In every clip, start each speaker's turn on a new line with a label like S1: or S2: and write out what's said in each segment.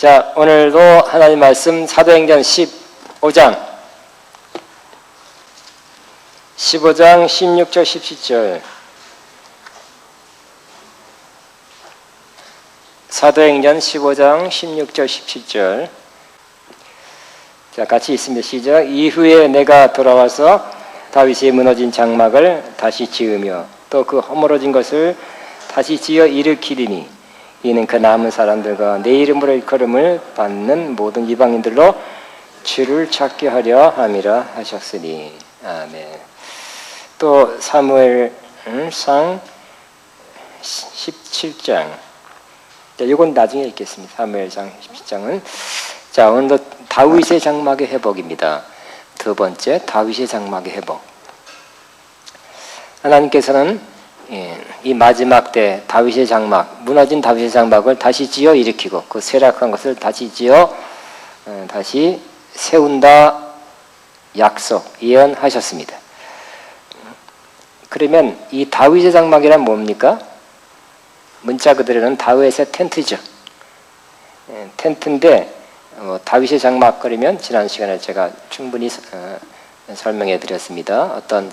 S1: 자, 오늘도 하나님 말씀 사도행전 15장 16절 17절 사도행전 15장 16절 17절 자, 같이 있습니다. 시작. 이후에 내가 돌아와서 다윗이 무너진 장막을 다시 지으며 또 그 허물어진 것을 다시 지어 일으키리니 이는 그 남은 사람들과 내 이름으로 일컬음을 받는 모든 이방인들로 주를 찾게 하려 함이라 하셨으니. 아멘. 또 사무엘상 17장. 자, 이건 나중에 읽겠습니다. 사무엘상 17장은. 자, 오늘도 다윗의 장막의 회복입니다. 두 번째, 다윗의 장막의 회복. 하나님께서는 이 마지막 때 다윗의 장막, 무너진 다윗의 장막을 다시 지어 일으키고 그 쇠락한 것을 다시 지어 다시 세운다 약속, 예언하셨습니다. 그러면 이 다윗의 장막이란 뭡니까? 문자 그대로는 다윗의 텐트죠. 텐트인데 다윗의 장막 그러면 지난 시간에 제가 충분히 설명해 드렸습니다. 어떤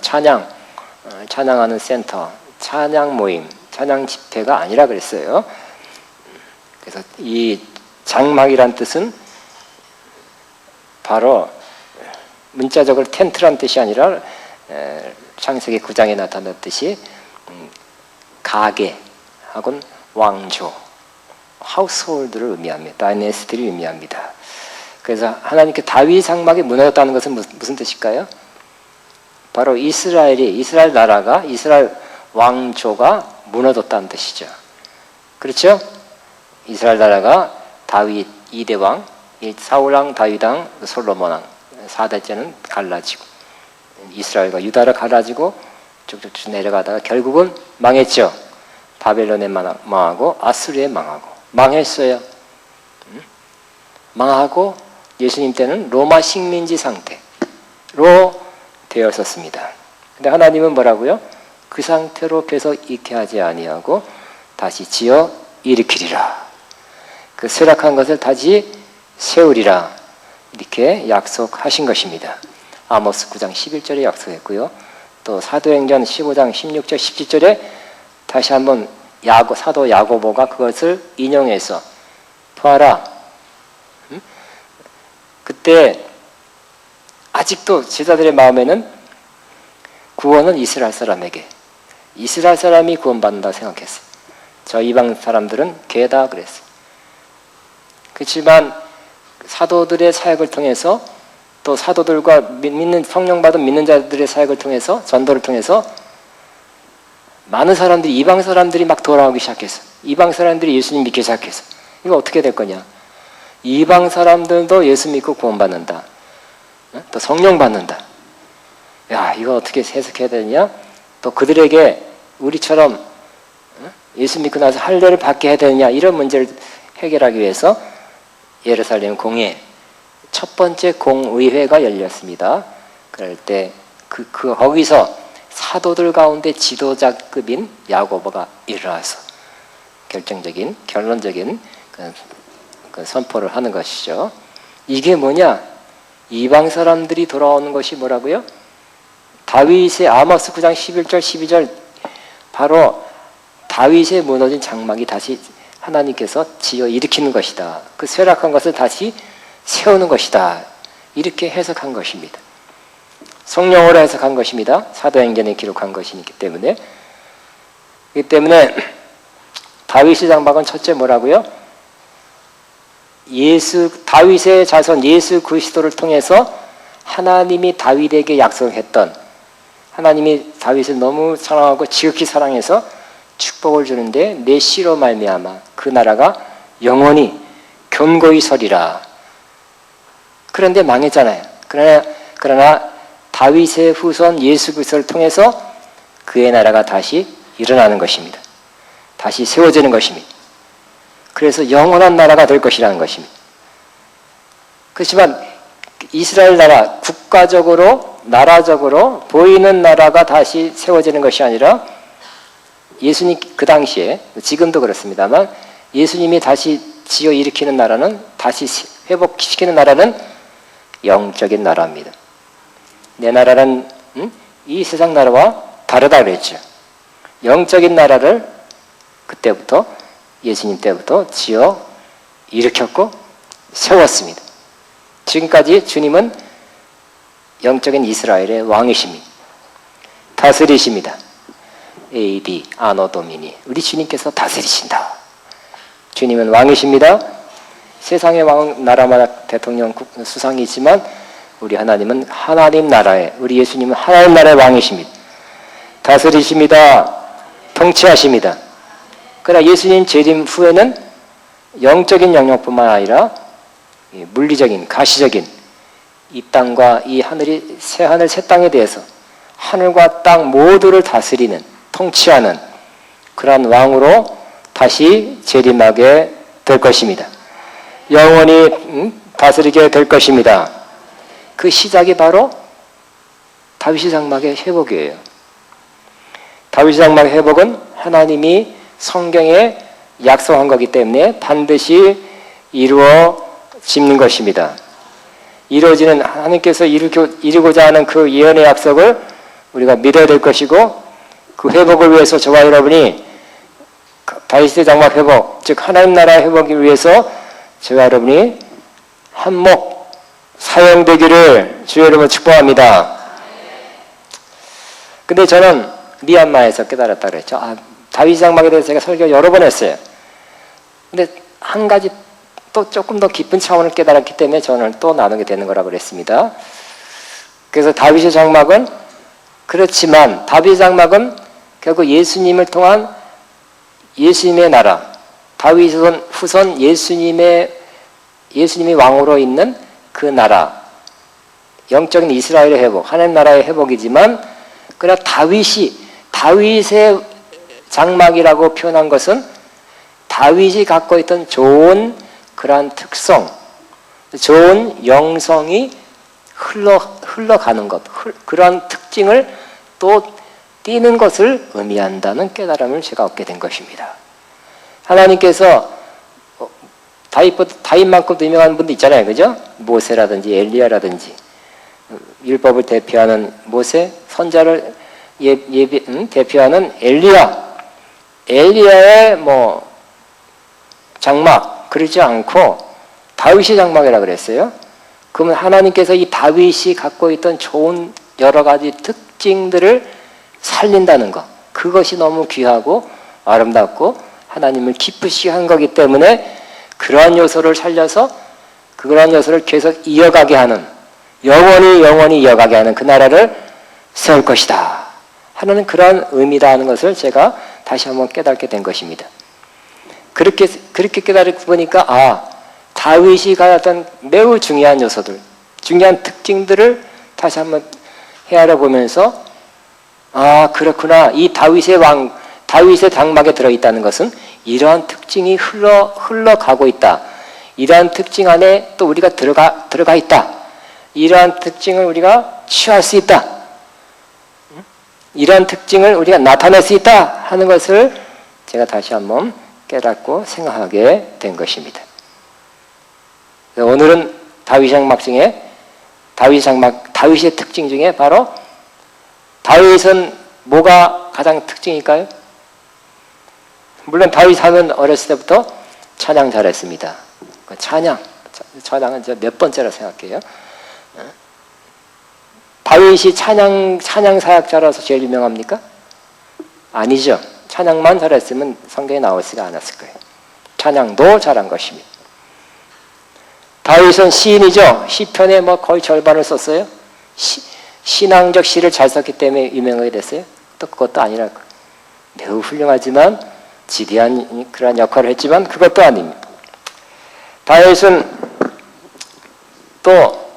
S1: 찬양하는 센터, 찬양 모임, 찬양 집회가 아니라 그랬어요. 그래서 이 장막이란 뜻은 바로 문자적으로 텐트란 뜻이 아니라 창세기 9장에 나타났듯이 가게 하고는 왕조, 하우스홀드를 의미합니다. 다이내스티를 의미합니다. 그래서 하나님께 다윗 장막이 무너졌다는 것은 무슨 뜻일까요? 바로 이스라엘 나라가, 이스라엘 왕조가 무너졌다는 뜻이죠. 그렇죠? 이스라엘 나라가 다윗 2대 왕, 사울왕, 다윗왕, 솔로몬왕 4대째는 갈라지고 이스라엘과 유다를 갈라지고 쭉쭉 내려가다가 결국은 망했죠. 바벨론에 망하고 아수르에 망했어요. 망하고 예수님 때는 로마 식민지 상태로 되었었습니다. 근데 하나님은 뭐라고요? 그 상태로 계속 있게 하지 아니하고 다시 지어 일으키리라. 그 쇠락한 것을 다시 세우리라. 이렇게 약속하신 것입니다. 아모스 9장 11절에 약속했고요. 또 사도행전 15장 16절 17절에 다시 한번 사도 야고보가 그것을 인용해서 보아라. 그때 아직도 제자들의 마음에는 구원은 이스라엘 사람이 구원받는다 생각했어요. 저 이방 사람들은 개다 그랬어요. 그렇지만 사도들의 사역을 통해서 또 사도들과 성령 받은 믿는 자들의 사역을 통해서 전도를 통해서 많은 사람들이 이방 사람들이 막 돌아오기 시작했어요. 이방 사람들이 예수님 믿기 시작했어요. 이거 어떻게 될 거냐? 이방 사람들도 예수 믿고 구원받는다. 또 성령 받는다. 야, 이거 어떻게 해석해야 되느냐? 또 그들에게 우리처럼 예수 믿고 나서 할례를 받게 해야 되느냐? 이런 문제를 해결하기 위해서 예루살렘 공회 첫 번째 공의회가 열렸습니다. 그럴 때 거기서 사도들 가운데 지도자급인 야고보가 일어나서 결론적인 그 선포를 하는 것이죠. 이게 뭐냐? 이방 사람들이 돌아오는 것이 뭐라고요? 다윗의 아모스 9장 11절 12절 바로 다윗의 무너진 장막이 다시 하나님께서 지어 일으키는 것이다. 그 쇠락한 것을 다시 세우는 것이다. 이렇게 해석한 것입니다. 성령으로 해석한 것입니다. 사도행전에 기록한 것이기 때문에. 그렇기 때문에 다윗의 장막은 첫째 뭐라고요? 다윗의 자손 예수 그리스도를 통해서 하나님이 다윗에게 약속했던 하나님이 다윗을 너무 사랑하고 지극히 사랑해서 축복을 주는데 내 씨로 말미암아 그 나라가 영원히 견고히 서리라. 그런데 망했잖아요. 그러나 다윗의 후손 예수 그리스도를 통해서 그의 나라가 다시 일어나는 것입니다. 다시 세워지는 것입니다. 그래서 영원한 나라가 될 것이라는 것입니다. 그렇지만 이스라엘 나라, 국가적으로, 나라적으로 보이는 나라가 다시 세워지는 것이 아니라 예수님 그 당시에, 지금도 그렇습니다만 예수님이 다시 지어 일으키는 나라는, 다시 회복시키는 나라는 영적인 나라입니다. 내 나라는 이 세상 나라와 다르다 그랬죠. 영적인 나라를 그때부터, 예수님 때부터 지어 일으켰고 세웠습니다. 지금까지 주님은 영적인 이스라엘의 왕이십니다. 다스리십니다. 에이비 아노도미니, 우리 주님께서 다스리신다. 주님은 왕이십니다. 세상의 왕, 나라마다 대통령, 수상이지만 우리 하나님은 하나님 나라의, 우리 예수님은 하나님 나라의 왕이십니다. 다스리십니다. 통치하십니다. 그러나 예수님 재림 후에는 영적인 영역뿐만 아니라 물리적인, 가시적인 이 땅과 이 하늘이, 새 하늘 새 땅에 대해서 하늘과 땅 모두를 다스리는, 통치하는 그러한 왕으로 다시 재림하게 될 것입니다. 영원히 다스리게 될 것입니다. 그 시작이 바로 다윗의 장막의 회복이에요. 다윗의 장막의 회복은 하나님이 성경에 약속한 거기 때문에 반드시 이루어지는 것입니다. 이루어지는, 하나님께서 이루고자 하는 그 예언의 약속을 우리가 믿어야 될 것이고, 그 회복을 위해서 저와 여러분이 다윗의 장막 회복, 즉 하나님 나라 회복을 위해서 저와 여러분이 한몫 사용되기를 주의 이름으로 축복합니다. 근데 저는 미얀마에서 깨달았다 그랬죠. 다윗 장막에 대해서 제가 설교 여러 번 했어요. 근데 한 가지 또 조금 더 깊은 차원을 깨달았기 때문에 저는 또 나누게 되는 거라고 그랬습니다. 그래서 다윗의 장막은, 그렇지만 다윗의 장막은 결국 예수님을 통한 예수님의 나라, 다윗 후손 예수님이 왕으로 있는 그 나라, 영적인 이스라엘의 회복, 하나님 나라의 회복이지만, 그러나 다윗의 장막이라고 표현한 것은 다윗이 갖고 있던 좋은 그러한 특성, 좋은 영성이 흘러가는 것, 그러한 특징을 또 띄는 것을 의미한다는 깨달음을 제가 얻게 된 것입니다. 하나님께서 다윗만큼도 유명한 분도 있잖아요. 그죠? 모세라든지 엘리야라든지, 율법을 대표하는 모세, 선자를 대표하는 엘리야의 장막, 그러지 않고 다윗의 장막이라고 그랬어요. 그러면 하나님께서 이 다윗이 갖고 있던 좋은 여러 가지 특징들을 살린다는 것, 그것이 너무 귀하고 아름답고 하나님을 기쁘시게 한 거기 때문에 그러한 요소를 살려서 그러한 요소를 계속 이어가게 하는, 영원히 이어가게 하는 그 나라를 세울 것이다 하는 그러한 의미다 하는 것을 제가 다시 한번 깨닫게 된 것입니다. 그렇게 깨달고 보니까 다윗이 가졌던 매우 중요한 요소들, 중요한 특징들을 다시 한번 헤아려 보면서 그렇구나, 이 다윗의 장막에 들어있다는 것은 이러한 특징이 흘러가고 있다. 이러한 특징 안에 또 우리가 들어가 있다. 이러한 특징을 우리가 취할 수 있다. 이러한 특징을 우리가 나타낼 수 있다 하는 것을 제가 다시 한번 깨닫고 생각하게 된 것입니다. 오늘은 다윗의 장막 중에 다윗의 특징 중에 바로, 다윗은 뭐가 가장 특징일까요? 물론 다윗 하면 어렸을 때부터 찬양 잘했습니다. 찬양은 저 몇 번째라 생각해요. 다윗이 찬양 사역자라서 제일 유명합니까? 아니죠. 찬양만 잘했으면 성경에 나오지가 않았을 거예요. 찬양도 잘한 것입니다. 다윗은 시인이죠. 시편의 거의 절반을 썼어요. 신앙적 시를 잘 썼기 때문에 유명하게 됐어요. 또 그것도 아니라, 매우 훌륭하지만 지대한 그러한 역할을 했지만 그것도 아닙니다. 다윗은 또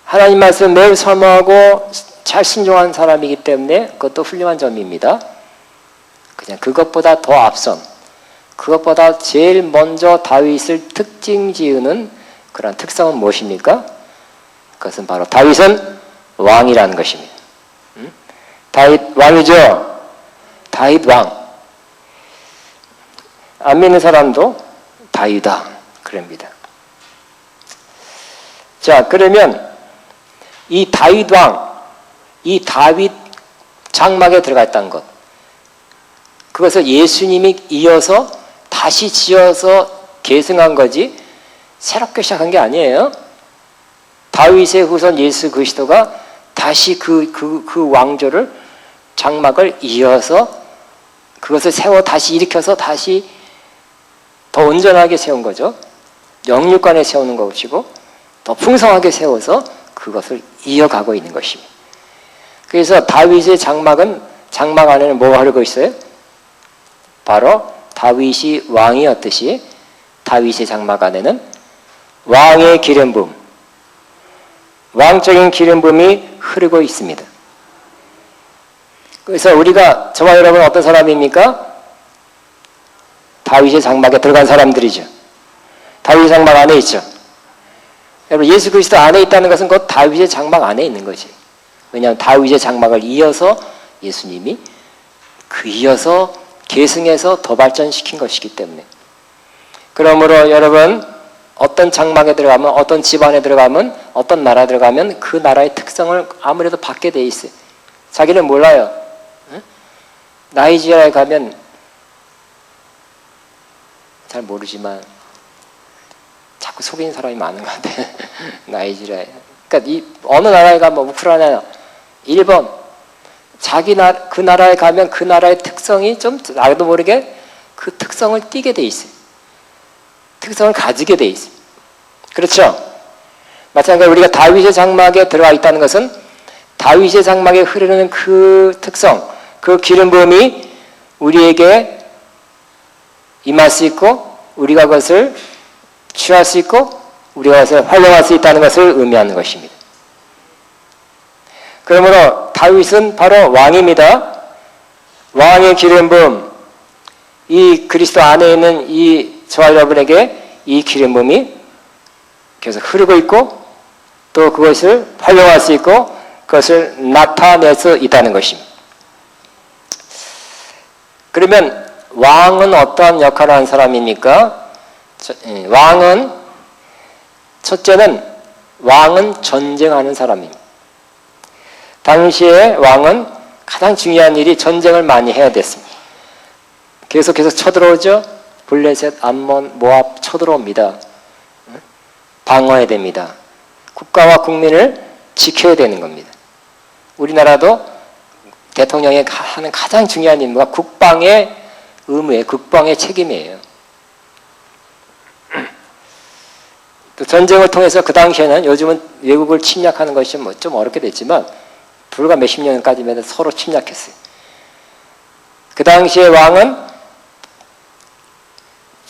S1: 하나님 말씀을 매우 사모하고 잘 순종한 사람이기 때문에 그것도 훌륭한 점입니다. 그냥 그것보다 더 앞선, 그것보다 제일 먼저 다윗을 특징 지으는 그런 특성은 무엇입니까? 그것은 바로 다윗은 왕이라는 것입니다. 다윗 왕이죠. 다윗 왕. 안 믿는 사람도 다윗아, 그럽니다. 자, 그러면 이 다윗 왕, 이 다윗 장막에 들어가 있다는 것, 그것을 예수님이 이어서 다시 지어서 계승한 거지 새롭게 시작한 게 아니에요. 다윗의 후손 예수 그리스도가 다시 그 왕조를, 장막을 이어서 그것을 세워 다시 일으켜서 다시 더 온전하게 세운 거죠. 영육간에 세우는 것이고 더 풍성하게 세워서 그것을 이어가고 있는 것입니다. 그래서 다윗의 장막은, 장막 안에는 뭐가 흐르고 있어요? 바로 다윗이 왕이었듯이 다윗의 장막 안에는 왕의 기름 부음, 왕적인 기름 부음이 흐르고 있습니다. 그래서 우리가, 저와 여러분 어떤 사람입니까? 다윗의 장막에 들어간 사람들이죠. 다윗의 장막 안에 있죠. 여러분, 예수 그리스도 안에 있다는 것은 곧 다윗의 장막 안에 있는 거지. 왜냐하면 다윗의 장막을 이어서 예수님이 이어서 계승해서 더 발전시킨 것이기 때문에. 그러므로 여러분, 어떤 장막에 들어가면, 어떤 집안에 들어가면, 어떤 나라에 들어가면 그 나라의 특성을 아무래도 받게 돼 있어요. 자기는 몰라요. 나이지리아에 가면 잘 모르지만 자꾸 속이는 사람이 많은 것 같아요. 나이지리아에. 그러니까 어느 나라에 가면 우크라이나, 일본, 그 나라에 가면 그 나라의 특성이 좀 나도 모르게 그 특성을 띠게 돼 있어요. 특성을 가지게 돼 있어요. 그렇죠? 마찬가지로 우리가 다윗의 장막에 들어가 있다는 것은 다윗의 장막에 흐르는 그 특성, 그 기름 부음이 우리에게 임할 수 있고 우리가 그것을 취할 수 있고 우리가 그것을 활용할 수 있다는 것을 의미하는 것입니다. 그러므로 다윗은 바로 왕입니다. 왕의 기름 부음, 이 그리스도 안에 있는 이 저와 여러분에게 이 기름 부음이 계속 흐르고 있고 또 그것을 활용할 수 있고 그것을 나타낼 수 있다는 것입니다. 그러면 왕은 어떠한 역할을 하는 사람입니까? 왕은, 첫째는 왕은 전쟁하는 사람입니다. 당시에 왕은 가장 중요한 일이 전쟁을 많이 해야 됐습니다. 계속해서 쳐들어오죠. 블레셋, 암몬, 모압 쳐들어옵니다. 방어해야 됩니다. 국가와 국민을 지켜야 되는 겁니다. 우리나라도 대통령이 하는 가장 중요한 임무가 국방의 의무예요. 국방의 책임이에요. 또 전쟁을 통해서 그 당시에는, 요즘은 외국을 침략하는 것이 뭐 좀 어렵게 됐지만 불과 몇십 년까지만 서로 침략했어요. 그 당시에 왕은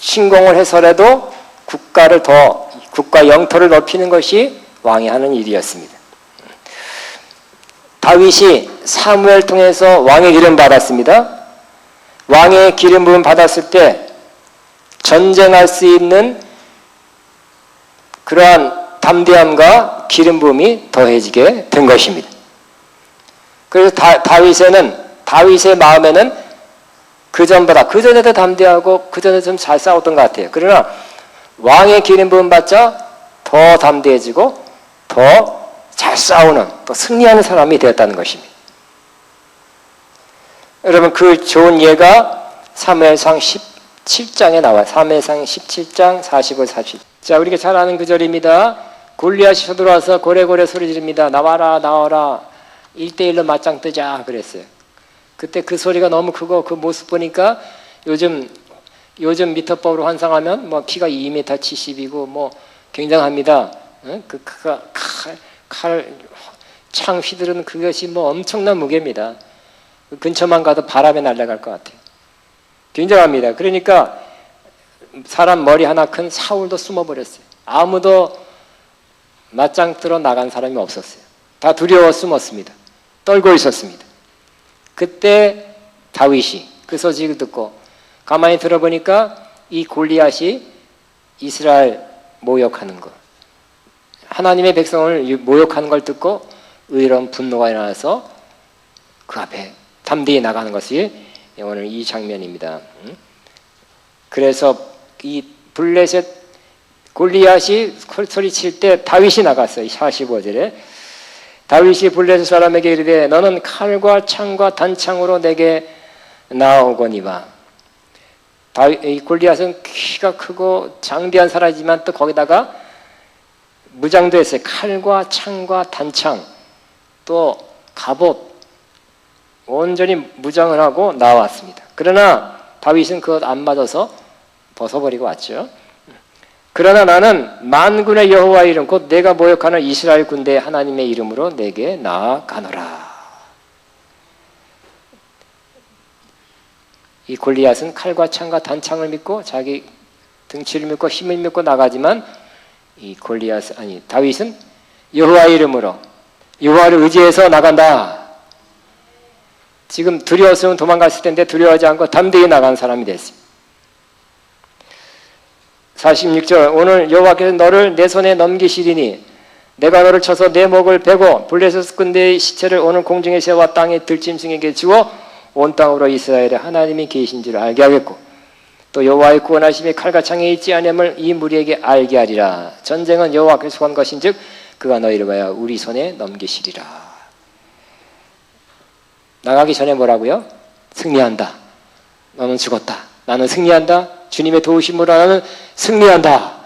S1: 침공을 해서라도 국가 영토를 넓히는 것이 왕이 하는 일이었습니다. 다윗이 사무엘 통해서 왕의 기름 받았습니다. 왕의 기름 부음 받았을 때 전쟁할 수 있는 그러한 담대함과 기름 부음이 더해지게 된 것입니다. 그래서 다윗의 마음에는 그전에도 담대하고 그전에 좀 잘 싸웠던 것 같아요. 그러나 왕의 기름 부음 받자 더 담대해지고 더 잘 싸우는, 또 승리하는 사람이 되었다는 것입니다. 여러분, 그 좋은 예가 사무엘상 17장에 나와요. 사무엘상 17장 45, 47. 자, 우리가 잘 아는 구절입니다. 골리앗이 쳐들어와서 고래고래 소리 지릅니다. 나와라, 나와라. 1대1로 맞짱 뜨자 그랬어요. 그때 그 소리가 너무 크고 그 모습 보니까 요즘 미터법으로 환상하면 뭐 키가 2m 70이고 뭐 굉장합니다. 그 창 휘두르는 그것이 뭐 엄청난 무게입니다. 그 근처만 가도 바람에 날아갈 것 같아요. 굉장합니다. 그러니까 사람 머리 하나 큰 사울도 숨어버렸어요. 아무도 맞짱 뜨러 나간 사람이 없었어요. 다 두려워 숨었습니다. 떨고 있었습니다. 그때 다윗이 그 소식을 듣고 가만히 들어보니까 이 골리앗이 이스라엘 모욕하는 것, 하나님의 백성을 모욕하는 걸 듣고 의로운 분노가 일어나서 그 앞에 담대히 나가는 것이 오늘 이 장면입니다. 그래서 이 블레셋 골리앗이 소리칠 때 다윗이 나갔어요. 45절에 다윗이 블레셋 사람에게 이르되 너는 칼과 창과 단창으로 내게 나오거니와. 이 골리앗은 키가 크고 장대한 사람이지만 또 거기다가 무장도 했어요. 칼과 창과 단창 또 갑옷 온전히 무장을 하고 나왔습니다. 그러나 다윗은 그것 안 맞아서 벗어버리고 왔죠. 그러나 나는 만군의 여호와의 이름 곧 내가 모욕하는 이스라엘 군대의 하나님의 이름으로 내게 나아가노라. 이 골리앗은 칼과 창과 단창을 믿고 자기 등치를 믿고 힘을 믿고 나가지만 이 다윗은 여호와의 이름으로 여호와를 의지해서 나간다. 지금 두려웠으면 도망갔을 텐데 두려워하지 않고 담대히 나간 사람이 됐습니다. 46절 오늘 여호와께서 너를 내 손에 넘기시리니 내가 너를 쳐서 내 목을 베고 블레셋 군대의 시체를 오늘 공중에 세워 땅의 들짐승에게 주어 온 땅으로 이스라엘의 하나님이 계신 줄 알게 하겠고 또 여호와의 구원하심이 칼과 창에 있지 아니함을 이 무리에게 알게 하리라. 전쟁은 여호와께서 속한 것인즉 그가 너희를 위하여 우리 손에 넘기시리라. 나가기 전에 뭐라고요? 승리한다. 너는 죽었다. 나는 승리한다. 주님의 도우심으로 나는 승리한다.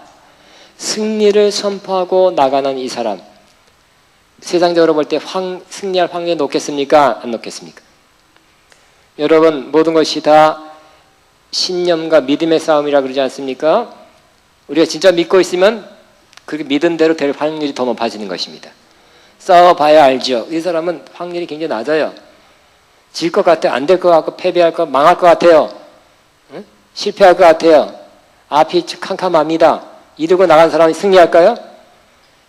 S1: 승리를 선포하고 나가는 이 사람, 세상적으로 볼 때 승리할 확률이 높겠습니까? 안 높겠습니까? 여러분, 모든 것이 다 신념과 믿음의 싸움이라 그러지 않습니까? 우리가 진짜 믿고 있으면 그 믿은 대로 될 확률이 더 높아지는 것입니다. 싸워봐야 알죠. 이 사람은 확률이 굉장히 낮아요. 질 것 같아요. 안 될 것 같고 패배할 것, 망할 것 같아요. 응? 실패할 것 같아요. 앞이 캄캄합니다. 이러고 나간 사람이 승리할까요?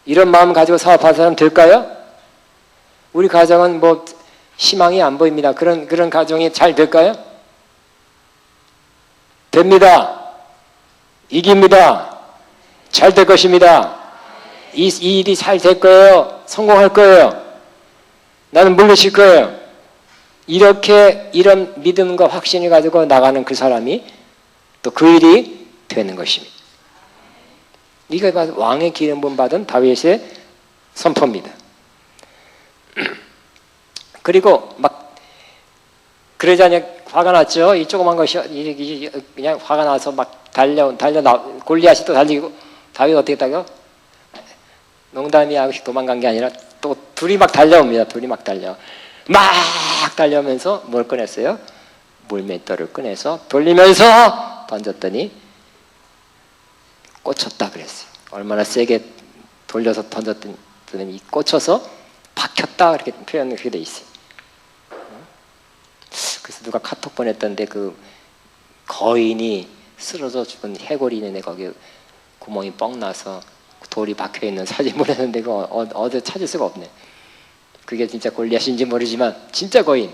S1: 이런 마음 가지고 사업할 사람 될까요? 우리 가정은 뭐 희망이 안 보입니다. 그런 가정이 잘 될까요? 됩니다. 이깁니다. 잘 될 것입니다. 이 일이 잘 될 거예요. 성공할 거예요. 나는 물리칠 거예요. 이런 믿음과 확신을 가지고 나가는 그 사람이 또 그 일이 되는 것입니다. 이게 왕의 기름 부음 받은 다윗의 선포입니다. 그리고 막 그러자니 화가 났죠. 이 조그만 것이 그냥 화가 나서 막 골리앗이 또 달리고 다윗 어떻게 했다고요? 농담이 아고 도망간 게 아니라 또 둘이 막 달려옵니다. 둘이 막 달려오면서 뭘 꺼냈어요? 물맷돌을 꺼내서 돌리면서 던졌더니 꽂혔다 그랬어요. 얼마나 세게 돌려서 던졌더니 꽂혀서 박혔다 그렇게 표현이 그렇게 돼 있어요. 그래서 누가 카톡 보냈던데 그 거인이 쓰러져 죽은 해골이 있는데 거기 구멍이 뻥 나서 돌이 박혀 있는 사진 보냈는데 그거 어디 찾을 수가 없네. 그게 진짜 골리앗인지 모르지만 진짜 거인.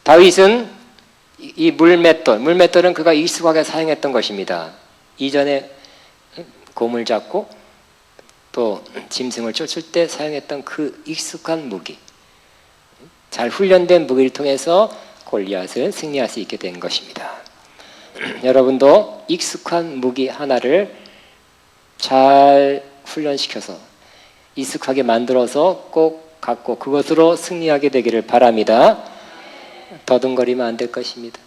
S1: 다윗은 이 물맷돌은 그가 익숙하게 사용했던 것입니다. 이전에 곰을 잡고 또 짐승을 쫓을 때 사용했던 그 익숙한 무기, 잘 훈련된 무기를 통해서 골리앗을 승리할 수 있게 된 것입니다. 여러분도 익숙한 무기 하나를 잘 훈련시켜서 익숙하게 만들어서 꼭 갖고 그것으로 승리하게 되기를 바랍니다. 더듬거리면 안 될 것입니다.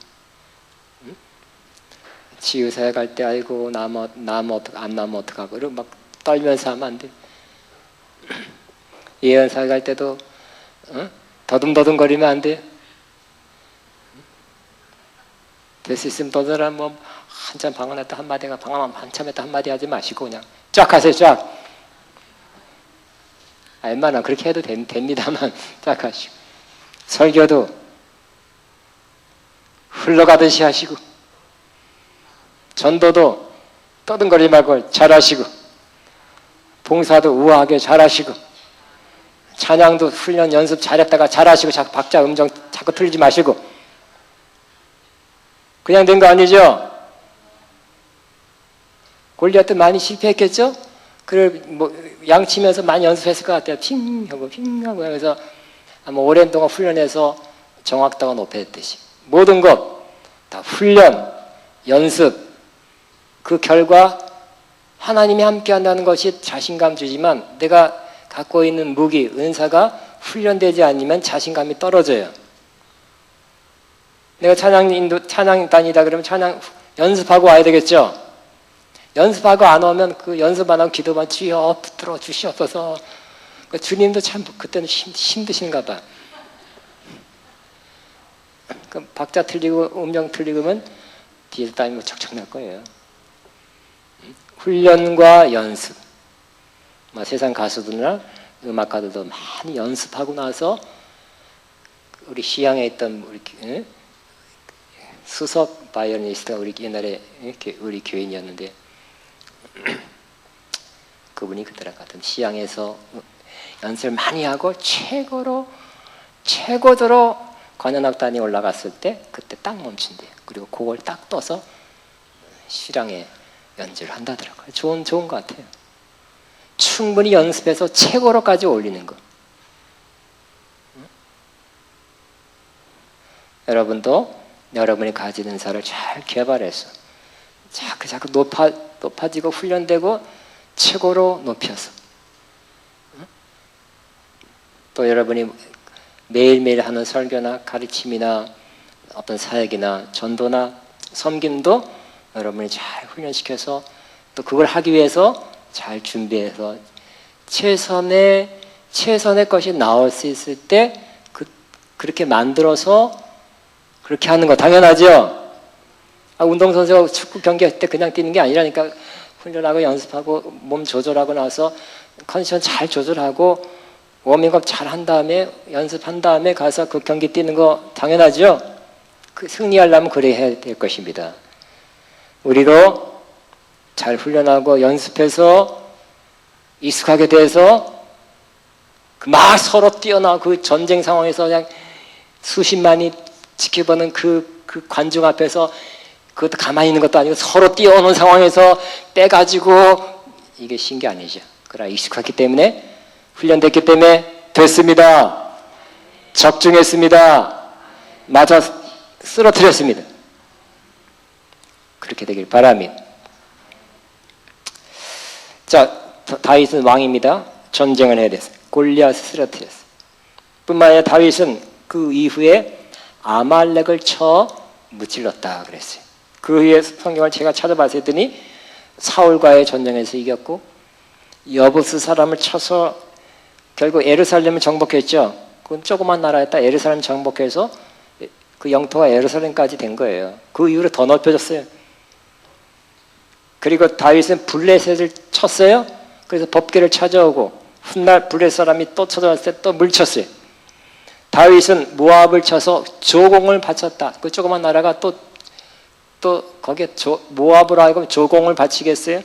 S1: 치유사에 갈 때 아이고 안 나면 어떡하고 그리고 막 떨면서 하면 안 돼. 예언사에 갈 때도 더듬거리면 안 돼. 될 수 있으면 더더라 뭐 한참 방언했다 한마디가 방언 한참 했다 한마디 하지 마시고 그냥 쫙 하세요. 쫙. 웬만하면 그렇게 해도 됩니다만 쫙 하시고 설교도 흘러가듯이 하시고 전도도 떠든거리지 말고 잘하시고 봉사도 우아하게 잘하시고 찬양도 훈련 연습 잘했다가 잘하시고 자꾸 박자 음정 자꾸 틀리지 마시고 그냥 된 거 아니죠? 골리앗도 많이 실패했겠죠? 그래 뭐 양치면서 많이 연습했을 것 같아요. 핑 하고 그래서 아마 오랜 동안 훈련해서 정확도가 높아졌듯이 모든 것 다 훈련, 연습 그 결과 하나님이 함께 한다는 것이 자신감 주지만 내가 갖고 있는 무기, 은사가 훈련되지 않으면 자신감이 떨어져요. 내가 찬양 다니다 그러면 찬양 연습하고 와야 되겠죠? 연습하고 안 오면 그 연습 안 하고 기도만 주여 붙들어 주시옵소서. 주님도 참 그때는 힘드신가 봐. 그 박자 틀리고 음정 틀리면 뒤에서 따지면 척척 날 거예요. 훈련과 연습. 세상 가수들이나 음악가들도 많이 연습하고 나서 우리 시향에 있던 우리 수석 바이올리니스트가 우리 옛날에 우리 교인이었는데 그분이 그때랑 같은 시향에서 연습을 많이 하고 최고도로 관현악단이 올라갔을 때 그때 딱 멈춘대요. 그리고 그걸 딱 떠서 시랑에 연주를 한다더라고요. 좋은 것 같아요. 충분히 연습해서 최고로까지 올리는 것. 여러분도 여러분이 가진 은사를 잘 개발해서 자꾸 높아지고 훈련되고 최고로 높여서 또 여러분이 매일매일 하는 설교나 가르침이나 어떤 사역이나 전도나 섬김도 여러분이 잘 훈련시켜서 또 그걸 하기 위해서 잘 준비해서 최선의 것이 나올 수 있을 때 그렇게 만들어서 그렇게 하는 거 당연하죠? 운동선수가 축구 경기할 때 그냥 뛰는 게 아니라니까 훈련하고 연습하고 몸 조절하고 나서 컨디션 잘 조절하고 워밍업 잘 한 다음에 연습한 다음에 가서 그 경기 뛰는 거 당연하죠? 승리하려면 그래야 될 것입니다. 우리도 잘 훈련하고 연습해서 익숙하게 돼서 막 서로 뛰어나 그 전쟁 상황에서 그냥 수십만이 지켜보는 그 관중 앞에서 그것도 가만히 있는 것도 아니고 서로 뛰어오는 상황에서 빼가지고 이게 쉬운 게 아니죠. 그러나 익숙하기 때문에 훈련됐기 때문에 됐습니다. 적중했습니다. 맞아 쓰러뜨렸습니다. 그렇게 되길 바랍니다. 자, 다윗은 왕입니다. 전쟁을 해야 됐어요. 골리앗을 쓰러뜨렸어요. 뿐만 아니라 다윗은 그 이후에 아말렉을 쳐 무찔렀다 그랬어요. 그 후에 성경을 제가 찾아봤을 때니 사울과의 전쟁에서 이겼고 여부스 사람을 쳐서 결국 예루살렘을 정복했죠. 그건 조그만 나라였다. 예루살렘 정복해서 그 영토가 예루살렘까지 된 거예요. 그 이후로 더 넓혀졌어요. 그리고 다윗은 블레셋을 쳤어요. 그래서 법궤를 찾아오고 훗날 블레셋 사람이 또 찾아왔을 때 또 물쳤어요. 다윗은 모압을 쳐서 조공을 바쳤다. 그 조그만 나라가 또 거기에 모압으로 하여금 조공을 바치겠어요?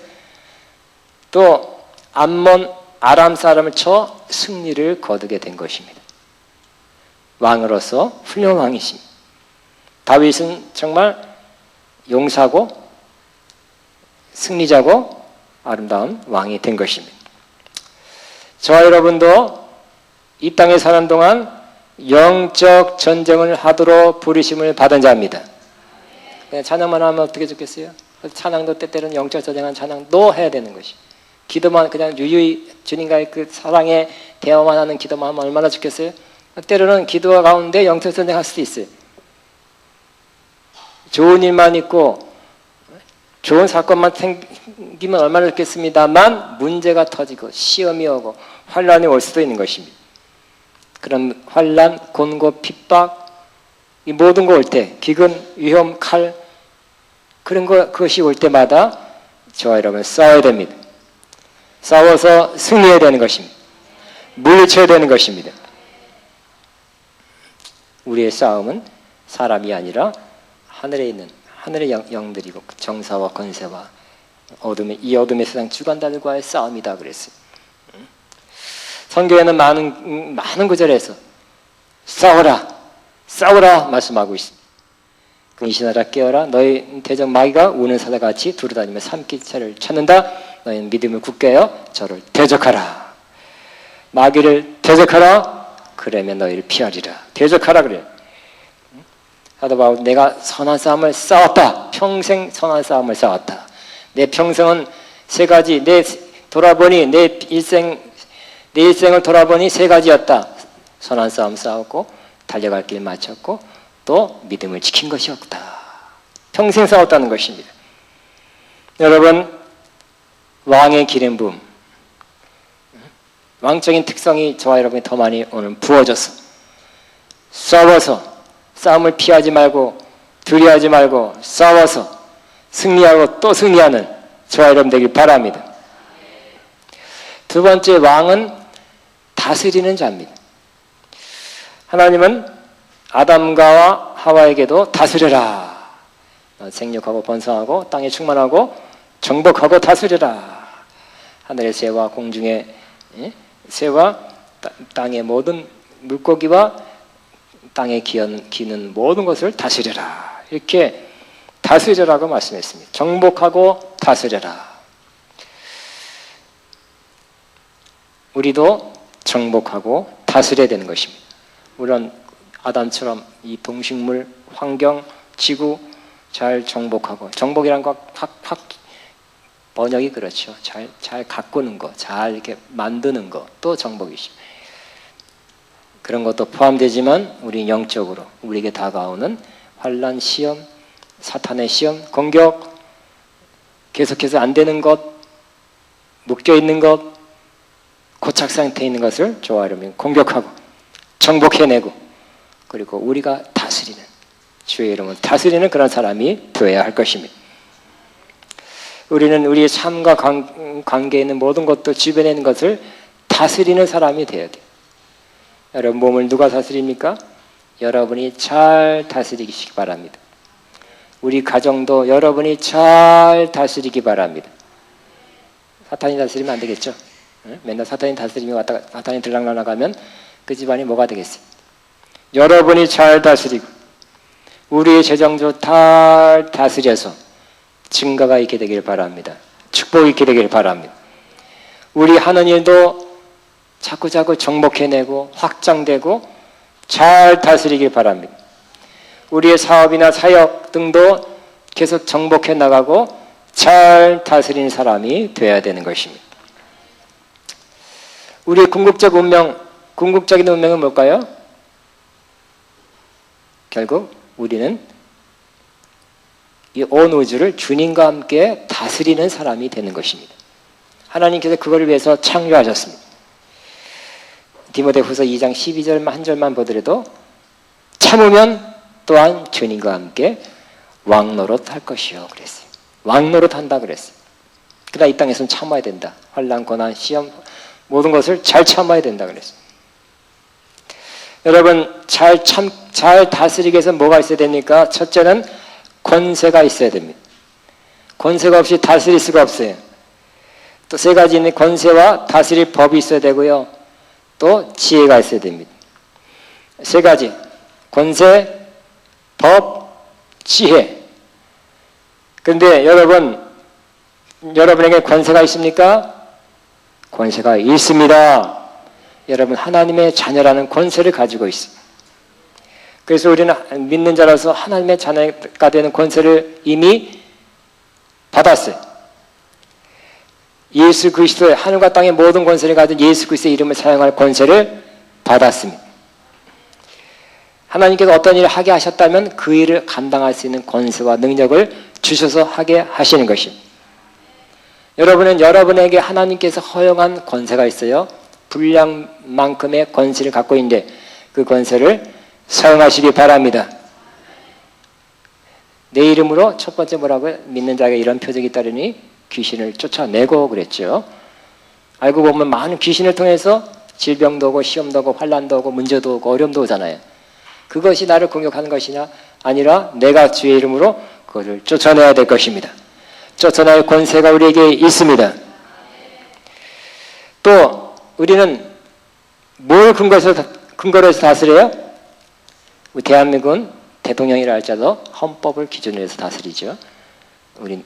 S1: 또 암몬 아람 사람을 쳐 승리를 거두게 된 것입니다. 왕으로서 훌륭한 왕이십니다. 다윗은 정말 용사고 승리자고 아름다운 왕이 된 것입니다. 저와 여러분도 이 땅에 사는 동안 영적 전쟁을 하도록 부르심을 받은 자입니다. 그냥 찬양만 하면 어떻게 좋겠어요? 찬양도 때때로는 영적 전쟁한 찬양도 해야 되는 것이. 기도만 그냥 유유히 주님과의 그 사랑의 대화만 하는 기도만 하면 얼마나 좋겠어요? 때로는 기도 가운데 영적 전쟁할 수도 있어요. 좋은 일만 있고 좋은 사건만 생기면 얼마나 좋겠습니다만 문제가 터지고 시험이 오고 환란이 올 수도 있는 것입니다. 그런 환란, 곤고, 핍박 이 모든 거 올 때 기근, 위험, 칼 그런 그것이 올 때마다 저와 여러분 싸워야 됩니다. 싸워서 승리해야 되는 것입니다. 물리쳐야 되는 것입니다. 우리의 싸움은 사람이 아니라 하늘에 있는 하늘의 영들이고 정사와 권세와 이 어둠의 세상 주관자들과의 싸움이다 그랬어요. 성경에는 많은 구절에서 싸우라 말씀하고 있습니다. 근신하라 깨어라 너희 대적 마귀가 우는 사자같이 두루다니며 삼키차를 찾는다. 너희는 믿음을 굳게 하여 저를 대적하라. 마귀를 대적하라. 그러면 너희를 피하리라. 대적하라 그래요. 사도 바울 내가 선한 싸움을 싸웠다. 평생 선한 싸움을 싸웠다. 내 평생은 세 가지, 돌아보니 내 일생을 돌아보니 세 가지였다. 선한 싸움 싸웠고 달려갈 길 마쳤고 또 믿음을 지킨 것이 없다. 평생 싸웠다는 것입니다. 여러분, 왕의 기름 부음, 왕적인 특성이 저와 여러분이 더 많이 오늘 부어져서 싸워서 싸움을 피하지 말고 두려워하지 말고 싸워서 승리하고 또 승리하는 저와 여러분 되길 바랍니다. 두 번째, 왕은 다스리는 자입니다. 하나님은 아담과 하와에게도 다스려라. 생육하고 번성하고 땅에 충만하고 정복하고 다스려라. 하늘의 새와 공중의 새와 땅의 모든 물고기와 땅에 기는 모든 것을 다스려라. 이렇게 다스려라고 말씀했습니다. 정복하고 다스려라. 우리도 정복하고 다스려야 되는 것입니다. 물론 아담처럼 이 동식물, 환경, 지구 잘 정복하고, 정복이란 거 확 번역이 그렇죠. 잘 가꾸는 거, 잘 이렇게 만드는 거, 또 정복이죠. 그런 것도 포함되지만 우리 영적으로 우리에게 다가오는 환난, 시험, 사탄의 시험, 공격, 계속해서 안 되는 것, 묶여 있는 것, 고착 상태에 있는 것을 저와 여러분이 공격하고 정복해내고, 그리고 우리가 다스리는, 주의 이름을 다스리는 그런 사람이 되어야 할 것입니다. 우리는 우리의 삶과 관계에 있는 모든 것도 주변에 있는 것을 다스리는 사람이 되어야 돼요. 여러분, 몸을 누가 다스립니까? 여러분이 잘 다스리시기 바랍니다. 우리 가정도 여러분이 잘 다스리기 바랍니다. 사탄이 다스리면 안 되겠죠? 맨날 사탄이 다스리면 왔다가 사탄이 들락날락 나가면 그 집안이 뭐가 되겠어요? 여러분이 잘 다스리고 우리의 재정도 잘 다스려서 증거가 있게 되길 바랍니다. 축복이 있게 되길 바랍니다. 우리 하는 일도 자꾸자꾸 정복해내고 확장되고 잘 다스리길 바랍니다. 우리의 사업이나 사역 등도 계속 정복해 나가고 잘 다스리는 사람이 되어야 되는 것입니다. 우리의 궁극적인 운명은 뭘까요? 결국 우리는 이 온 우주를 주님과 함께 다스리는 사람이 되는 것입니다. 하나님께서 그걸 위해서 창조하셨습니다. 디모데후서 2장 12절 한 절만 보더라도 참으면 또한 주님과 함께 왕노릇 할 것이요 그랬어요. 왕노릇 한다 그랬어요. 그러나 이 땅에서는 참아야 된다. 환난, 고난, 시험 모든 것을 잘 참아야 된다 그랬어요. 여러분, 잘 다스리기 위해서 뭐가 있어야 됩니까? 첫째는 권세가 있어야 됩니다. 권세가 없이 다스릴 수가 없어요. 또 세 가지 있는 권세와 다스릴 법이 있어야 되고요. 또 지혜가 있어야 됩니다. 세 가지, 권세, 법, 지혜. 그런데 여러분에게 권세가 있습니까? 권세가 있습니다. 여러분, 하나님의 자녀라는 권세를 가지고 있습니다. 그래서 우리는 믿는 자라서 하나님의 자녀가 되는 권세를 이미 받았어요. 예수 그리스도의 하늘과 땅의 모든 권세를 가진 예수 그리스도의 이름을 사용할 권세를 받았습니다. 하나님께서 어떤 일을 하게 하셨다면 그 일을 감당할 수 있는 권세와 능력을 주셔서 하게 하시는 것입니다. 여러분은 여러분에게 하나님께서 허용한 권세가 있어요. 분량만큼의 권세를 갖고 있는데 그 권세를 사용하시기 바랍니다. 내 이름으로 첫 번째 뭐라고요? 믿는 자에게 이런 표적이 따르니 귀신을 쫓아내고 그랬죠. 알고 보면 많은 귀신을 통해서 질병도 오고 시험도 오고 환난도 오고 문제도 오고 어려움도 오잖아요. 그것이 나를 공격하는 것이냐? 아니라 내가 주의 이름으로 그것을 쫓아내야 될 것입니다. 쫓아낼 권세가 우리에게 있습니다. 또 우리는 뭘 근거로 해서 다스려요? 우리 대한민국은 대통령이라 할지라도 헌법을 기준으로 해서 다스리죠.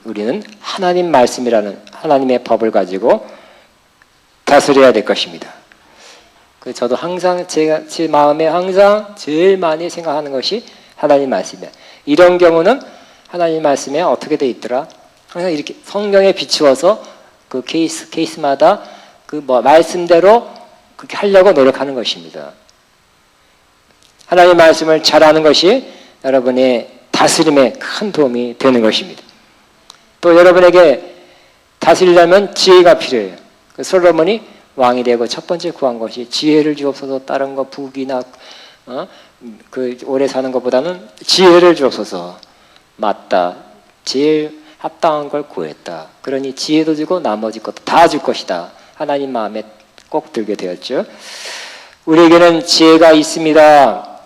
S1: 우리는 하나님 말씀이라는 하나님의 법을 가지고 다스려야 될 것입니다. 그래서 저도 항상 제 마음에 항상 제일 많이 생각하는 것이 하나님 말씀이에요. 이런 경우는 하나님 말씀에 어떻게 돼 있더라? 항상 이렇게 성경에 비추어서 그 케이스마다 그 말씀대로 그렇게 하려고 노력하는 것입니다. 하나님의 말씀을 잘 아는 것이 여러분의 다스림에 큰 도움이 되는 것입니다. 또 여러분에게 다스리려면 지혜가 필요해요. 그 솔로몬이 왕이 되고 첫 번째 구한 것이 지혜를 주옵소서. 다른 거 북이나 그 오래 사는 것보다는 지혜를 주옵소서. 맞다. 제일 합당한 걸 구했다. 그러니 지혜도 주고 나머지 것도 다 줄 것이다. 하나님 마음에 꼭 들게 되었죠. 우리에게는 지혜가 있습니다.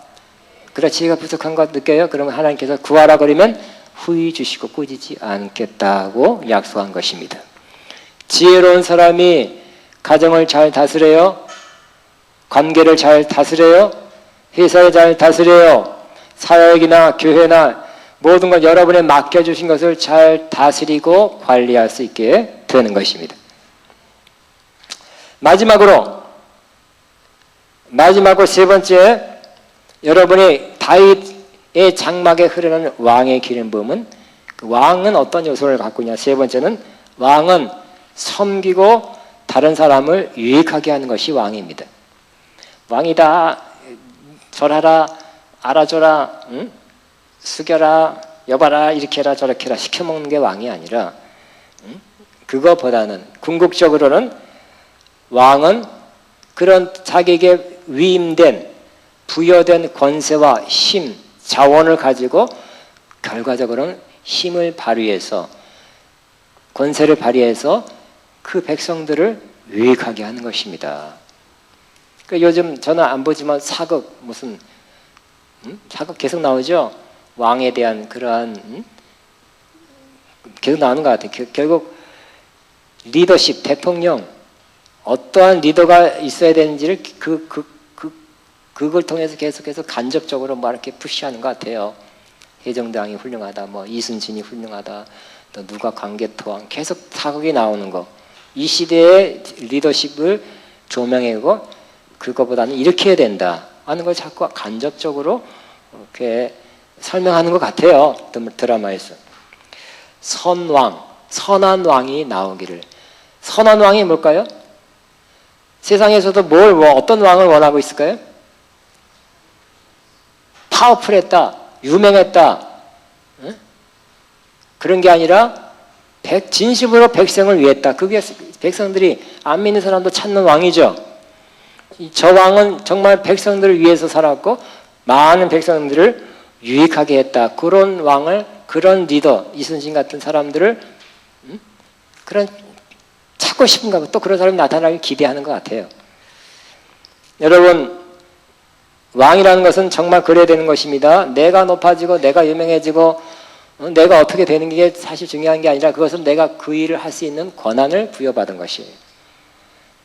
S1: 그래 지혜가 부족한 것 느껴요? 그러면 하나님께서 구하라 그러면 후히 주시고 꾸짖지 않겠다고 약속한 것입니다. 지혜로운 사람이 가정을 잘 다스려요. 관계를 잘 다스려요. 회사를 잘 다스려요. 사역이나 교회나 모든 것 여러분의 맡겨주신 것을 잘 다스리고 관리할 수 있게 되는 것입니다. 마지막으로 세 번째, 여러분이 다윗의 장막에 흐르는 왕의 기름 부음은 그 왕은 어떤 요소를 갖고 있냐. 세 번째는 왕은 섬기고 다른 사람을 유익하게 하는 것이 왕입니다. 왕이다, 절하라, 알아줘라, 응? 숙여라, 여봐라, 이렇게 해라 저렇게 해라 시켜먹는 게 왕이 아니라, 응? 그거보다는 궁극적으로는 왕은 그런 자기에게 위임된 부여된 권세와 힘, 자원을 가지고 결과적으로는 힘을 발휘해서 권세를 발휘해서 그 백성들을 유익하게 하는 것입니다. 그러니까 요즘 저는 안 보지만 사극 무슨 사극 계속 나오죠. 왕에 대한 그러한 계속 나오는 것 같아요. 결국 리더십, 대통령 어떠한 리더가 있어야 되는지를 그걸 통해서 계속해서 간접적으로 뭐 이렇게 푸시하는 것 같아요. 해정당이 훌륭하다, 뭐 이순신이 훌륭하다, 또 누가 광개토왕 계속 사극이 나오는 거. 이 시대의 리더십을 조명하고 그거보다는 이렇게 해야 된다 하는 걸 자꾸 간접적으로 이렇게 설명하는 것 같아요. 드라마에서. 선왕, 선한 왕이 나오기를. 선한 왕이 뭘까요? 세상에서도 어떤 왕을 원하고 있을까요? 파워풀했다, 유명했다, 응? 그런 게 아니라 진심으로 백성을 위했다. 그게 백성들이 안 믿는 사람도 찾는 왕이죠. 저 왕은 정말 백성들을 위해서 살았고 많은 백성들을 유익하게 했다. 그런 왕을, 그런 리더, 이순신 같은 사람들을 그런 찾고 싶은가 봐. 또 그런 사람이 나타나길 기대하는 것 같아요. 여러분, 왕이라는 것은 정말 그래야 되는 것입니다. 내가 높아지고 내가 유명해지고 내가 어떻게 되는 게 사실 중요한 게 아니라 그것은 내가 그 일을 할 수 있는 권한을 부여받은 것이에요.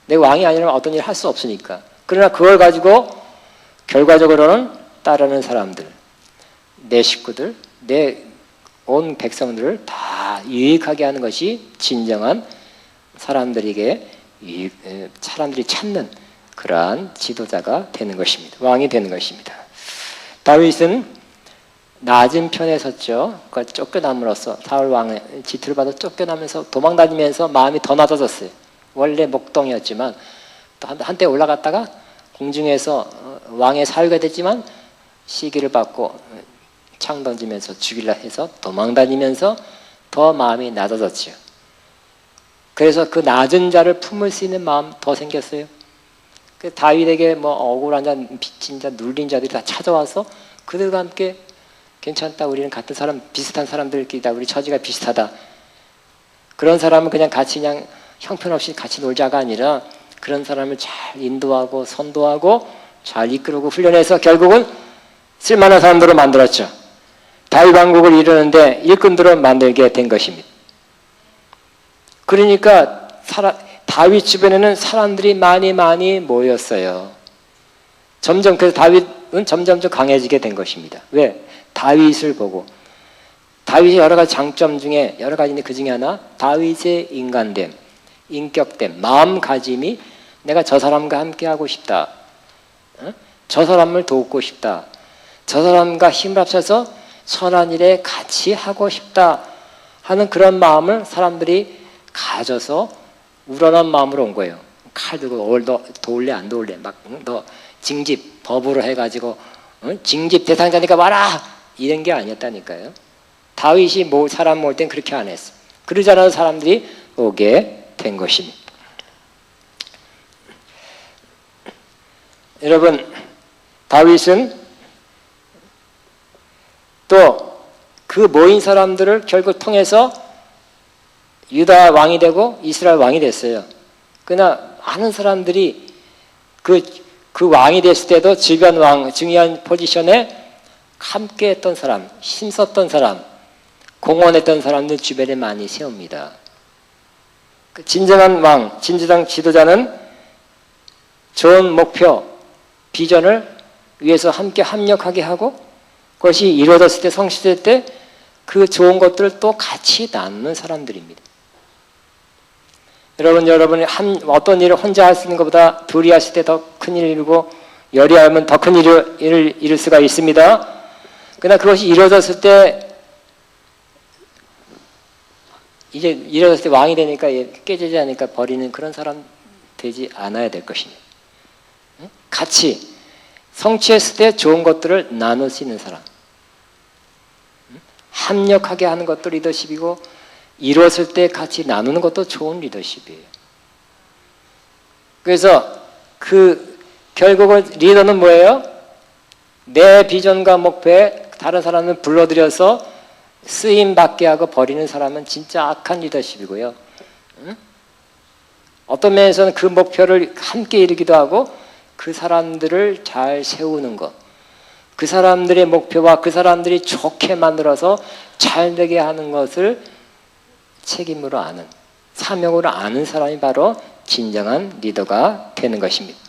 S1: 내가 왕이 아니라면 어떤 일을 할 수 없으니까. 그러나 그걸 가지고 결과적으로는 따르는 사람들, 내 식구들, 내 온 백성들을 다 유익하게 하는 것이 진정한 사람들이 찾는 그러한 지도자가 되는 것입니다. 왕이 되는 것입니다. 다윗은 낮은 편에 섰죠. 그러니까 쫓겨남으로써 사울 왕의 지투를 받아 쫓겨나면서 도망다니면서 마음이 더 낮아졌어요. 원래 목동이었지만 또 한때 올라갔다가 공중에서 왕의 사위가 됐지만 시기를 받고 창 던지면서 죽이려 해서 도망다니면서 더 마음이 낮아졌죠. 그래서 그 낮은 자를 품을 수 있는 마음 더 생겼어요. 그 다윗에게 뭐 억울한 자, 빚진 자, 눌린 자들이 다 찾아와서 그들과 함께 괜찮다. 우리는 같은 사람, 비슷한 사람들끼리다. 우리 처지가 비슷하다. 그런 사람은 그냥 같이 그냥 형편없이 같이 놀자가 아니라 그런 사람을 잘 인도하고 선도하고 잘 이끌고 훈련해서 결국은 쓸만한 사람들로 만들었죠. 다윗 왕국을 이루는데 일꾼들을 만들게 된 것입니다. 그러니까 다윗 주변에는 사람들이 많이 모였어요. 그래서 다윗은 점점 강해지게 된 것입니다. 왜? 다윗을 보고. 다윗의 여러 가지 장점 중에 여러 가지인데 그 중에 하나, 다윗의 인간됨, 인격됨, 마음가짐이 내가 저 사람과 함께 하고 싶다. 저 사람을 돕고 싶다. 저 사람과 힘을 합쳐서 선한 일에 같이 하고 싶다 하는 그런 마음을 사람들이 가져서 우러난 마음으로 온 거예요. 칼 들고 너 도울래 안 도울래 막 너 징집 법으로 해가지고 징집 대상자니까 와라 이런 게 아니었다니까요. 다윗이 사람 모을 땐 그렇게 안 했어. 그러지 않아서 사람들이 오게 된 것입니다. 여러분, 다윗은 또 그 모인 사람들을 결국 통해서 유다 왕이 되고 이스라엘 왕이 됐어요. 그러나 많은 사람들이 그 왕이 됐을 때도 주변 왕, 중요한 포지션에 함께 했던 사람, 힘썼던 사람, 공헌했던 사람들 주변에 많이 세웁니다. 진정한 왕, 진정한 지도자는 좋은 목표, 비전을 위해서 함께 합력하게 하고 그것이 이루어졌을 때, 성취될 때 그 좋은 것들을 또 같이 나누는 사람들입니다. 여러분이 어떤 일을 혼자 할 수 있는 것보다 둘이 하실 때 더 큰 일을 이루고 열이 하면 더 큰 일을 이룰 수가 있습니다. 그러나 그것이 이루어졌을 때 이제 이루어졌을 때 왕이 되니까 깨지지 않으니까 버리는 그런 사람 되지 않아야 될 것입니다. 같이 성취했을 때 좋은 것들을 나눌 수 있는 사람, 합력하게 하는 것도 리더십이고 이루었을 때 같이 나누는 것도 좋은 리더십이에요. 그래서 결국은 리더는 뭐예요? 내 비전과 목표에 다른 사람을 불러들여서 쓰임받게 하고 버리는 사람은 진짜 악한 리더십이고요. 어떤 면에서는 그 목표를 함께 이루기도 하고 그 사람들을 잘 세우는 것, 그 사람들의 목표와 그 사람들이 좋게 만들어서 잘 되게 하는 것을 책임으로 아는, 사명으로 아는 사람이 바로 진정한 리더가 되는 것입니다.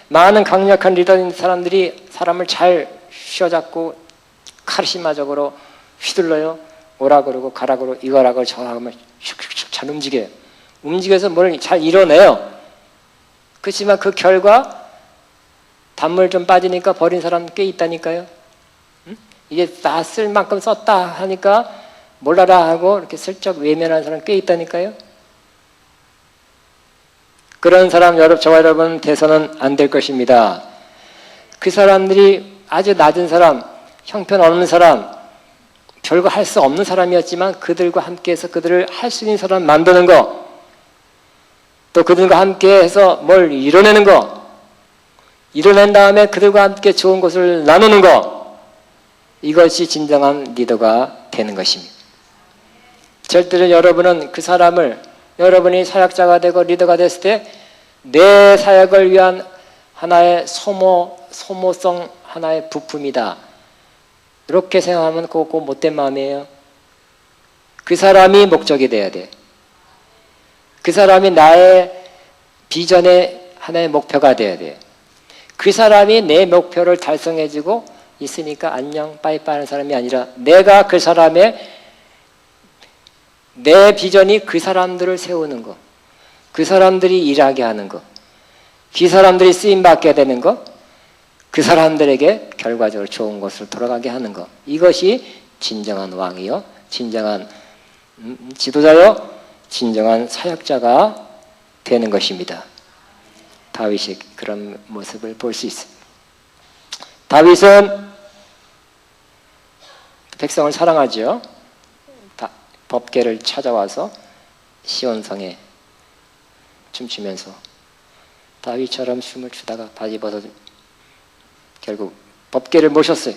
S1: 많은 강력한 리더인 사람들이 사람을 잘 휘어잡고 카리스마적으로 휘둘러요. 오라 그러고 가라 그러고 이거라 그러고 저라 하면 슉슉슉 잘 움직여요. 움직여서 뭘 잘 이뤄내요. 그렇지만 그 결과 단물 좀 빠지니까 버린 사람 꽤 있다니까요. 이제 다 쓸 만큼 썼다 하니까 몰라라 하고 이렇게 슬쩍 외면하는 사람 꽤 있다니까요. 그런 사람 저와 여러분 돼서는 안 될 것입니다. 그 사람들이 아주 낮은 사람, 형편없는 사람, 별거 할 수 없는 사람이었지만 그들과 함께해서 그들을 할 수 있는 사람 만드는 거, 또 그들과 함께해서 뭘 이뤄내는 거, 이뤄낸 다음에 그들과 함께 좋은 것을 나누는 것, 이것이 진정한 리더가 되는 것입니다. 절대로 여러분은 그 사람을, 여러분이 사역자가 되고 리더가 됐을 때 내 사역을 위한 하나의 소모성, 하나의 부품이다, 이렇게 생각하면 그거 못된 마음이에요. 그 사람이 목적이 돼야 돼. 그 사람이 나의 비전의 하나의 목표가 돼야 돼. 그 사람이 내 목표를 달성해주고 있으니까 안녕 빠이빠이 하는 사람이 아니라 내가 그 사람의, 내 비전이 그 사람들을 세우는 거, 그 사람들이 일하게 하는 거, 그 사람들이 쓰임받게 되는 거, 그 사람들에게 결과적으로 좋은 것을 돌아가게 하는 것, 이것이 진정한 왕이요, 진정한 지도자요, 진정한 사역자가 되는 것입니다. 다윗이 그런 모습을 볼 수 있습니다. 다윗은 백성을 사랑하죠. 법궤를 찾아와서 시온성에 춤추면서 다윗처럼 춤을 추다가 바지 벗어 결국 법궤를 모셨어요.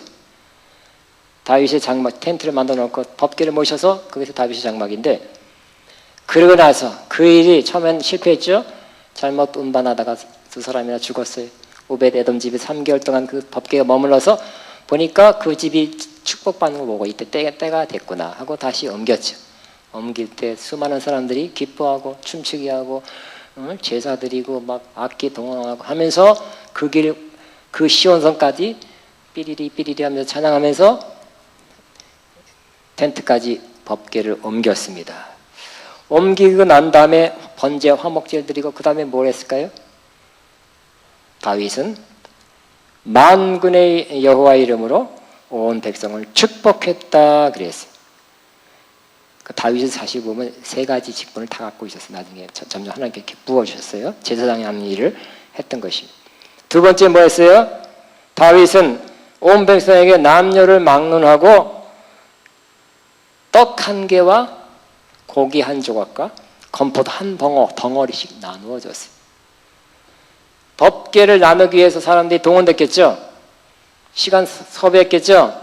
S1: 다윗의 장막, 텐트를 만들어 놓고 법궤를 모셔서 거기서 다윗의 장막인데, 그러고 나서 그 일이 처음엔 실패했죠. 잘못 운반하다가 두 사람이나 죽었어요. 오벳 에돔 집에 3개월 동안 그 법궤가 머물러서 보니까 그 집이 축복받는 거 보고 이때 때가 됐구나 하고 다시 옮겼죠. 옮길 때 수많은 사람들이 기뻐하고 춤추게 하고 제사 드리고 막 악기 동원하고 하면서 그 길, 그 시온성까지 삐리리 삐리리 하면서 찬양하면서 텐트까지 법궤를 옮겼습니다. 옮기고 난 다음에 번제 화목제를 드리고 그 다음에 뭘 했을까요? 다윗은 만군의 여호와 이름으로 온 백성을 축복했다 그랬어요. 그 다윗을 사실 보면 세 가지 직분을 다 갖고 있었어요. 나중에 점점 하나님께 이렇게 부어주셨어요. 제사장이 하는 일을 했던 것입니다. 두 번째 뭐였어요? 다윗은 온 백성에게 남녀를 막론하고 떡 한 개와 고기 한 조각과 건포도 한 덩어리씩 나누어 줬어요. 법궤를 나누기 위해서 사람들이 동원됐겠죠? 시간 소비했겠죠?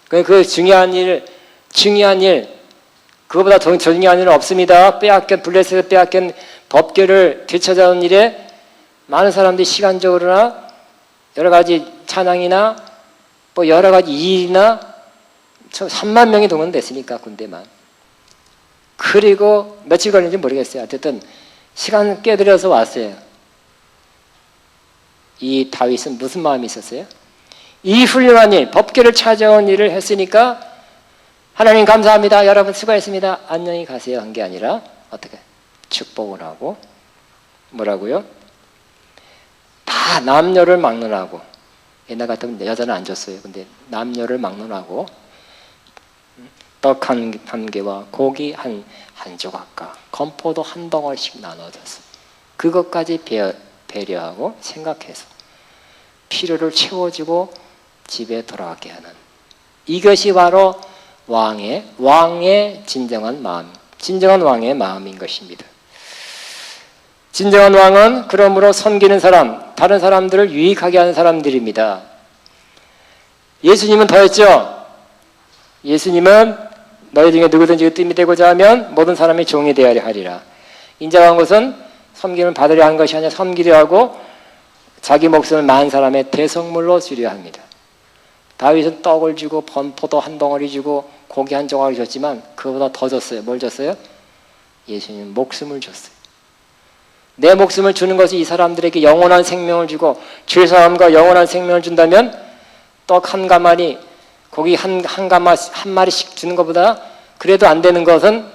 S1: 그 중요한 일, 그거보다 더 중요한 일은 없습니다. 블레셋에서 빼앗긴 법궤를 되찾아온 일에 많은 사람들이 시간적으로나 여러 가지 찬양이나 뭐 여러 가지 일이나 3만 명이 동원됐으니까 군대만. 그리고 며칠 걸린지 모르겠어요. 어쨌든 시간 꽤 들여서 왔어요. 이 다윗은 무슨 마음이 있었어요? 이 훌륭한 일, 법궤를 찾아온 일을 했으니까 하나님 감사합니다. 여러분 수고했습니다. 안녕히 가세요 한 게 아니라 어떻게? 축복을 하고 뭐라고요? 다 남녀를 막론하고, 옛날 같으면 여자는 안 줬어요. 근데 남녀를 막론하고 떡 한 개와 고기 한 조각과 건포도 한 덩어리씩 나눠줬어요. 그것까지 배려하고 생각해서 필요를 채워주고 집에 돌아가게 하는, 이것이 바로 왕의 진정한 마음, 진정한 왕의 마음인 것입니다. 진정한 왕은 그러므로 섬기는 사람, 다른 사람들을 유익하게 하는 사람들입니다. 예수님은 더했죠. 예수님은 너희 중에 누구든지 으뜸이 되고자 하면 모든 사람이 종이 되어야 하리라. 인자한 것은 섬김을 받으려 하는 것이 아니라 섬기려 하고 자기 목숨을 많은 사람의 대성물로 주려 합니다. 다윗은 떡을 주고 번포도 한 덩어리 주고 고기 한 조각을 줬지만 그보다 더 줬어요. 뭘 줬어요? 예수님은 목숨을 줬어요. 내 목숨을 주는 것이 이 사람들에게 영원한 생명을 주고 죄사함과 영원한 생명을 준다면 떡 한 가마니 고기 한 마리씩 주는 것보다 그래도 안 되는 것은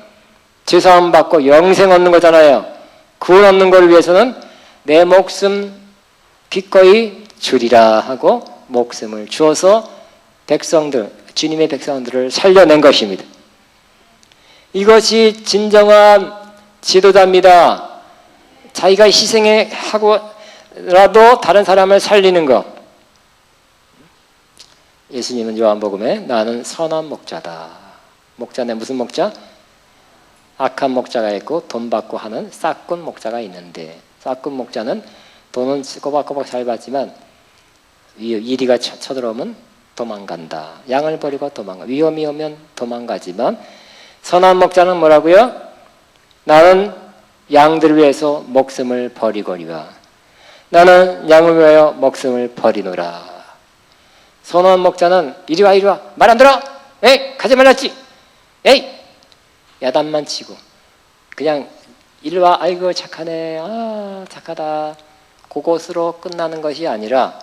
S1: 죄사함 받고 영생 얻는 거잖아요. 구원 얻는 걸 위해서는 내 목숨 기꺼이 주리라 하고 목숨을 주어서 주님의 백성들을 살려낸 것입니다. 이것이 진정한 지도자입니다. 자기가 희생하고라도 다른 사람을 살리는 것. 예수님은 요한복음에 나는 선한 목자다. 목자는 무슨 목자? 악한 목자가 있고 돈 받고 하는 싹군 목자가 있는데, 싹군 목자는 돈은 꼬박꼬박 잘 받지만 이리가 쳐들어오면 도망간다. 양을 버리고 도망가. 위험이 오면 도망가지만 선한 목자는 뭐라고요? 나는 양들을 위해서 목숨을 버리거니와 나는 양을 위하여 목숨을 버리노라. 선한 목자는 이리 와 말 안 들어? 에이 가지 말랐지? 에이 야단만 치고 그냥 이리 와 아이고 착하네 아 착하다 그것으로 끝나는 것이 아니라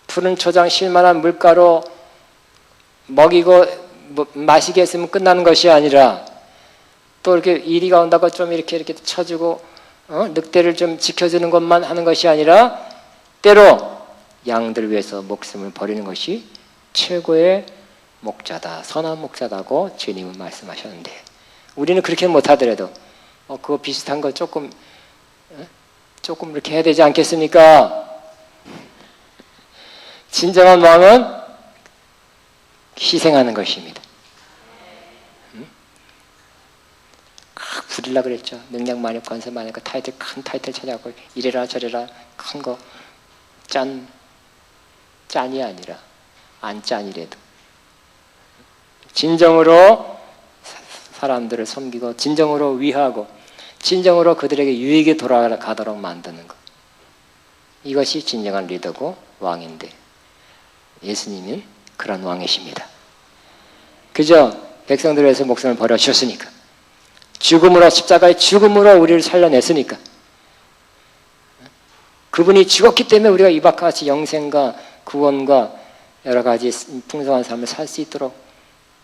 S1: 푸른 초장 쉴만한 물가로 먹이고 마시게 했으면 끝나는 것이 아니라 또 이렇게 이리가 온다고 좀 이렇게 쳐주고 늑대를 좀 지켜주는 것만 하는 것이 아니라 때로 양들 위해서 목숨을 버리는 것이 최고의 목자다, 선한 목자다고 주님은 말씀하셨는데 우리는 그렇게 못하더라도 그거 비슷한 거 조금 이렇게 해야 되지 않겠습니까? 진정한 왕은 희생하는 것입니다. 부리려고 그랬죠. 능력 많이 권세 많으니까 큰 타이틀 찾아갖고 이래라 저래라 큰 거 짠이 아니라 안 짠이래도 진정으로 사람들을 섬기고 진정으로 위하고 진정으로 그들에게 유익이 돌아가도록 만드는 것. 이것이 진정한 리더고 왕인데 예수님은 그런 왕이십니다. 그저 백성들을 위해서 목숨을 버려주셨으니까 죽음으로 십자가의 죽음으로 우리를 살려냈으니까 그분이 죽었기 때문에 우리가 이와 같이 영생과 구원과 여러 가지 풍성한 삶을 살 수 있도록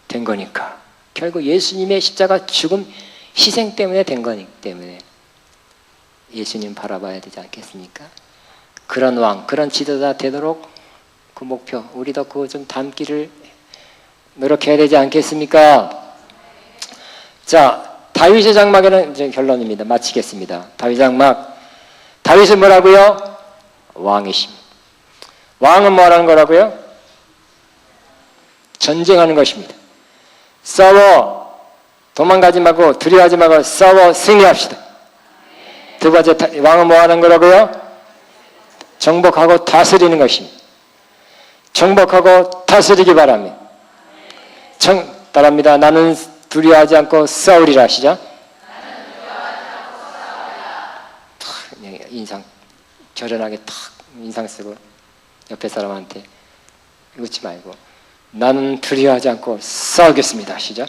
S1: 된 거니까 결국 예수님의 십자가 죽음 희생 때문에 된 거기 때문에 예수님 바라봐야 되지 않겠습니까? 그런 왕, 그런 지도자 되도록 그 목표, 우리도 그거 좀 담기를 노력해야 되지 않겠습니까? 자, 다윗의 장막에는 이제 결론입니다. 마치겠습니다. 다윗 장막. 다윗은 뭐라고요? 왕이십니다. 왕은 뭐라는 거라고요? 전쟁하는 것입니다. 싸워 도망가지 말고 두려워하지 말고 싸워 승리합시다. 두 번째, 왕은 뭐 하는 거라고요? 정복하고 다스리는 것입니다. 정복하고 다스리기 바랍니다. 따라합니다. 나는 두려워하지 않고 싸우리라. 시작. 인상 결연하게 탁 인상 쓰고 옆에 사람한테 웃지 말고 나는 두려워하지 않고 싸우겠습니다. 시작.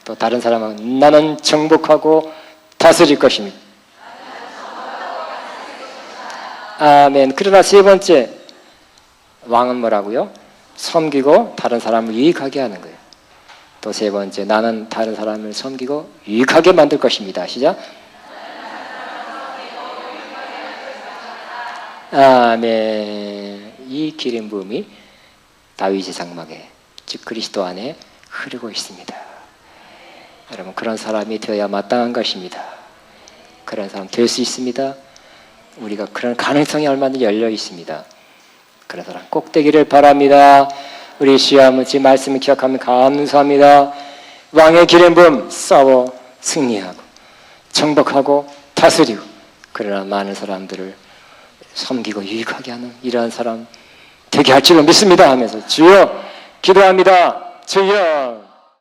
S1: 또 다른 사람은 나는 정복하고 다스릴 것입니다. 아멘. 그러나 세 번째, 왕은 뭐라고요? 섬기고 다른 사람을 유익하게 하는 거예요. 또 세 번째, 나는 다른 사람을 섬기고 유익하게 만들 것입니다. 시작. 아멘. 이 기름 부음이 다윗의 장막에, 즉 그리스도 안에 흐르고 있습니다. 여러분, 그런 사람이 되어야 마땅한 것입니다. 그런 사람 될 수 있습니다. 우리가 그런 가능성이 얼마든지 열려 있습니다. 그런 사람 꼭 되기를 바랍니다. 우리 시아버지 말씀을 기억하면 감사합니다. 왕의 기름 부음, 싸워 승리하고 정복하고 다스리고, 그러나 많은 사람들을 섬기고 유익하게 하는 이러한 사람 되게 할 줄로 믿습니다 하면서 주여 기도합니다. 주여.